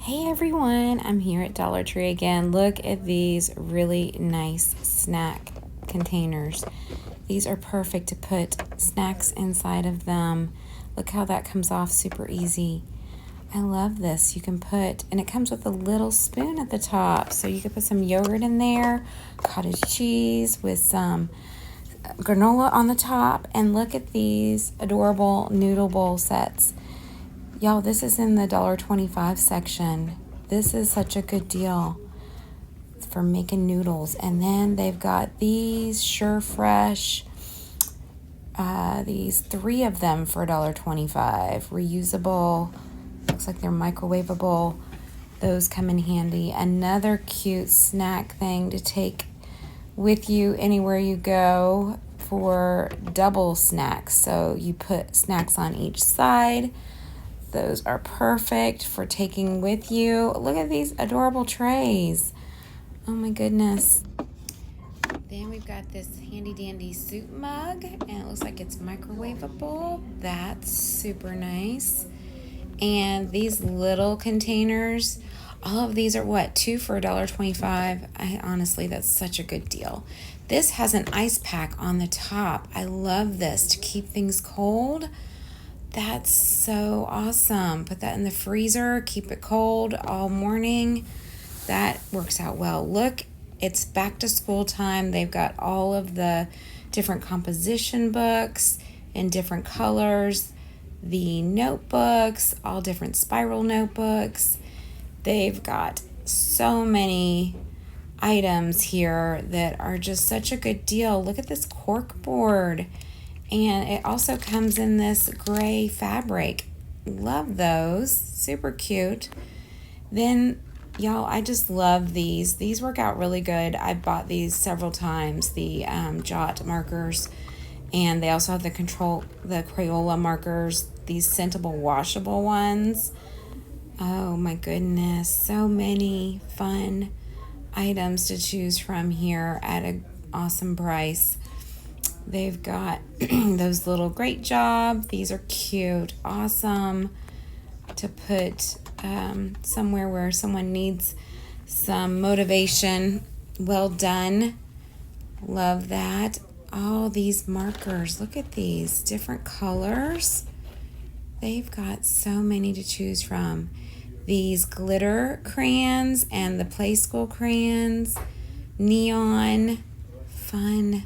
Hey everyone, I'm here at Dollar Tree again. Look at these really nice snack containers. These are perfect to put snacks inside of them. Look how that comes off super easy. I love this. You can put, and it comes with a little spoon at the top. So you can put some yogurt in there, cottage cheese with some granola on the top. And look at these adorable noodle bowl sets. Y'all, this is in the $1.25 section. This is such a good deal for making noodles. And then they've got these Sure Fresh, these 3 of them for $1.25. Reusable, looks like they're microwavable. Those come in handy. Another cute snack thing to take with you anywhere you go for double snacks. So you put snacks on each side. Those are perfect for taking with you. Look at these adorable trays. Oh my goodness. Then we've got this handy dandy soup mug, and it looks like it's microwavable. That's super nice. And these little containers, all of these are what, 2 for $1.25. Honestly, that's such a good deal. This has an ice pack on the top. I love this to keep things cold. That's so awesome. Put that in the freezer, keep it cold all morning. That works out well. Look, it's back to school time. They've got all of the different composition books in different colors, the notebooks, all different spiral notebooks. They've got so many items here that are just such a good deal. Look at this cork board. And it also comes in this gray fabric. Love those. Super cute. Then, y'all, I just love these. These work out really good. I bought these several times, the Jot markers. And they also have the Crayola markers, these scentable washable ones. Oh my goodness. So many fun items to choose from here at an awesome price. They've got those little Great Job. These are cute, awesome to put somewhere where someone needs some motivation. Well done. Love that. All these markers. Look at these different colors. They've got so many to choose from. These glitter crayons and the Play School crayons. Neon. Fun.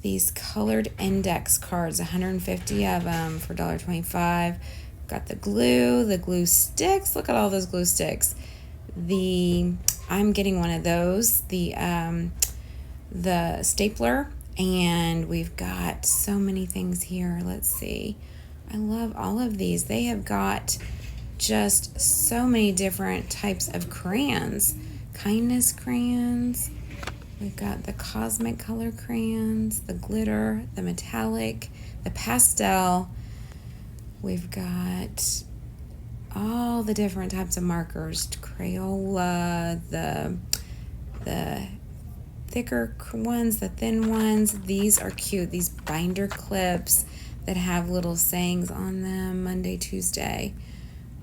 These colored index cards, 150 of them for $1.25. Got the glue sticks. Look at all those glue sticks. I'm getting one of those, the stapler, and we've got so many things here. Let's see. I love all of these. They have got just so many different types of crayons. Kindness crayons. We've got the cosmic color crayons, the glitter, the metallic, the pastel. We've got all the different types of markers, Crayola, the thicker ones, the thin ones. These are cute. These binder clips that have little sayings on them. Monday, Tuesday,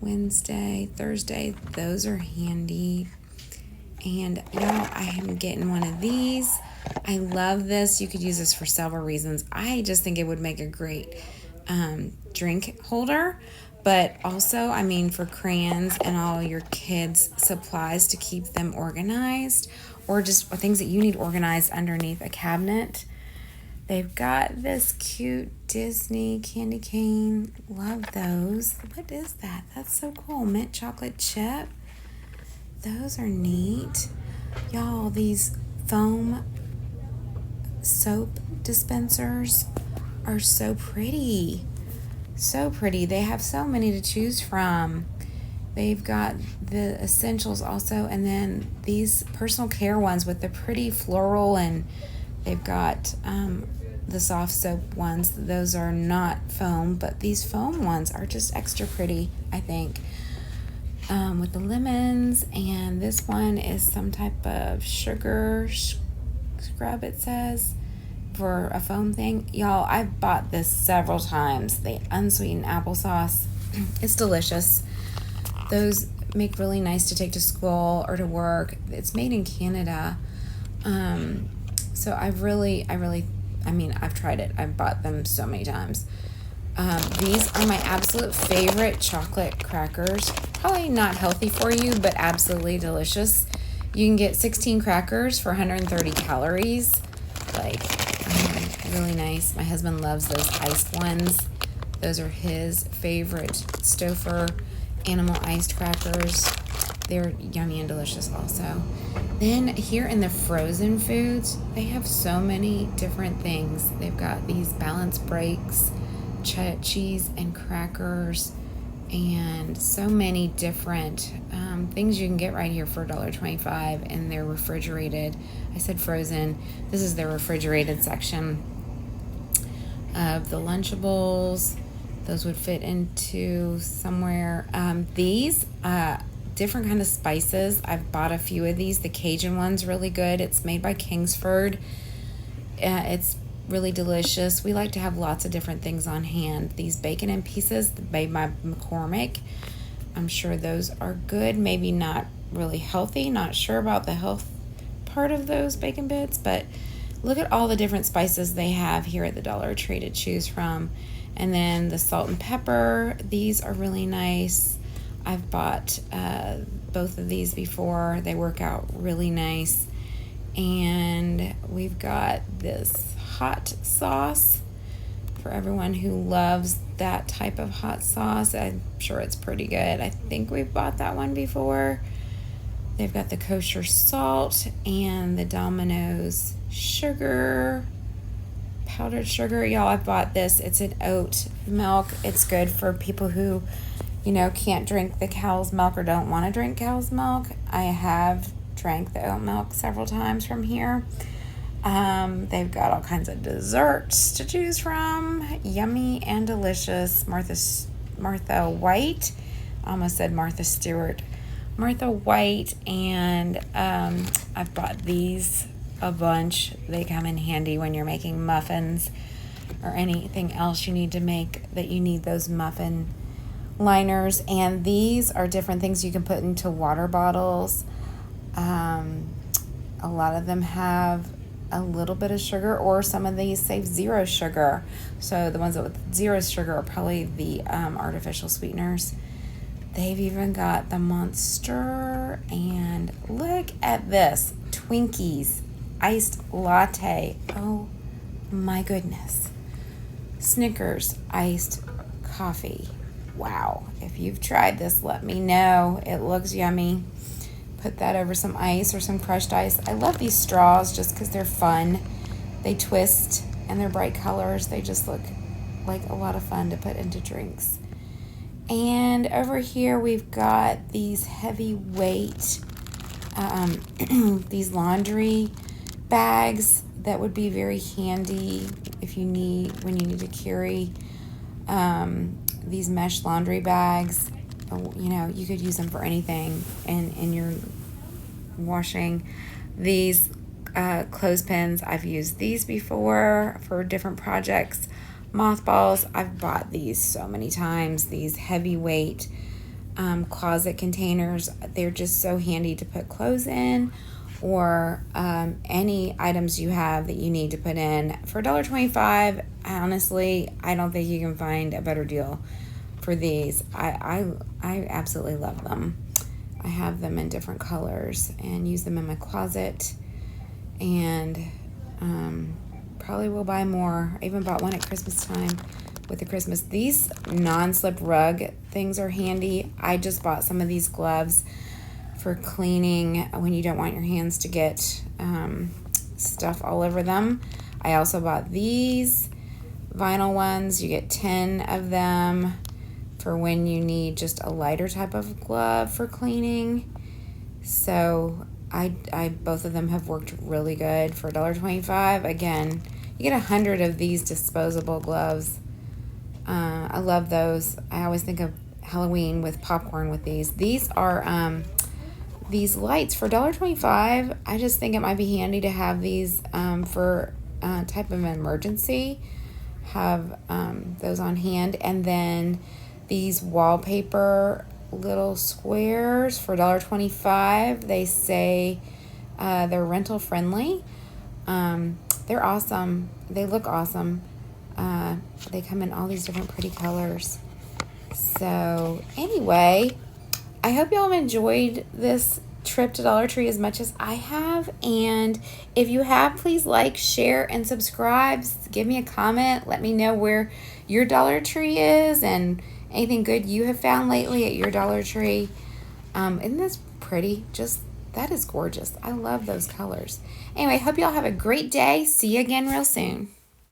Wednesday, Thursday. Those are handy. And y'all, I am getting one of these. I love this. You could use this for several reasons. I just think it would make a great drink holder. But also, I mean, for crayons and all your kids' supplies to keep them organized. Or just things that you need organized underneath a cabinet. They've got this cute Disney candy cane. Love those. What is that? That's so cool. Mint chocolate chip. Those are neat. Y'all, these foam soap dispensers are so pretty. So pretty. They have so many to choose from. They've got the essentials also, and then these personal care ones with the pretty floral, and they've got the soft soap ones. Those are not foam, but these foam ones are just extra pretty, I think. With the lemons, and this one is some type of sugar scrub, it says, for a foam thing. Y'all, I've bought this several times. The unsweetened applesauce. It's delicious. Those make really nice to take to school or to work. It's made in Canada. So I've tried it. I've bought them so many times. These are my absolute favorite chocolate crackers. Probably not healthy for you, but absolutely delicious. You can get 16 crackers for 130 calories. Like, really nice. My husband loves those iced ones. Those are his favorite Stouffer animal iced crackers. They're yummy and delicious also. Then here in the frozen foods, they have so many different things. They've got these balance breaks, cheese and crackers, and so many different things you can get right here for $1.25, and they're refrigerated. I said frozen. This is their refrigerated section of the Lunchables. Those would fit into somewhere. These different kind of spices. I've bought a few of these. The Cajun one's really good. It's made by Kingsford. It's really delicious. We like to have lots of different things on hand. These bacon in pieces made by McCormick. I'm sure those are good. Maybe not really healthy. Not sure about the health part of those bacon bits, but look at all the different spices they have here at the Dollar Tree to choose from. And then the salt and pepper. These are really nice. I've bought both of these before. They work out really nice. And we've got this hot sauce for everyone who loves that type of hot sauce. I'm sure it's pretty good. I think we've bought that one before. They've got the kosher salt and the Domino's sugar, powdered sugar. Y'all, I bought this. It's an oat milk. It's good for people who, can't drink the cow's milk or don't want to drink cow's milk. I have drank the oat milk several times from here. They've got all kinds of desserts to choose from. Yummy and delicious. Martha White. I almost said Martha Stewart. Martha White, and I've bought these a bunch. They come in handy when you're making muffins or anything else you need to make that you need those muffin liners. And these are different things you can put into water bottles. A lot of them have a little bit of sugar, or some of these say 0 sugar. So the ones with 0 sugar are probably the artificial sweeteners. They've even got the Monster, and look at this, Twinkies iced latte. Oh my goodness. Snickers iced coffee. Wow. If you've tried this, let me know. It looks yummy. Put that over some ice or some crushed ice. I love these straws just because they're fun. They twist and they're bright colors. They just look like a lot of fun to put into drinks. And over here we've got these heavyweight, these laundry bags that would be very handy when you need to carry these mesh laundry bags. You could use them for anything in your washing. These clothespins, I've used these before for different projects. Mothballs, I've bought these so many times. These heavyweight closet containers, they're just so handy to put clothes in, or any items you have that you need to put in. For $1.25, honestly, I don't think you can find a better deal for these. I absolutely love them. I have them in different colors and use them in my closet, and probably will buy more. I even bought one at Christmas time with the Christmas. These non-slip rug things are handy. I just bought some of these gloves for cleaning when you don't want your hands to get stuff all over them. I also bought these vinyl ones. You get 10 of them for when you need just a lighter type of glove for cleaning. So I both of them have worked really good for $1.25. Again, you get 100 of these disposable gloves. I love those. I always think of Halloween with popcorn with these. These are these lights for $1.25. I just think it might be handy to have these for type of emergency. Have those on hand. And then these wallpaper little squares for $1.25. They say they're rental friendly. They're awesome. They look awesome. They come in all these different pretty colors. So anyway, I hope y'all enjoyed this trip to Dollar Tree as much as I have. And if you have, please like, share, and subscribe. Give me a comment. Let me know where your Dollar Tree is and anything good you have found lately at your Dollar Tree. Isn't this pretty? That is gorgeous. I love those colors. Anyway, hope y'all have a great day. See you again real soon.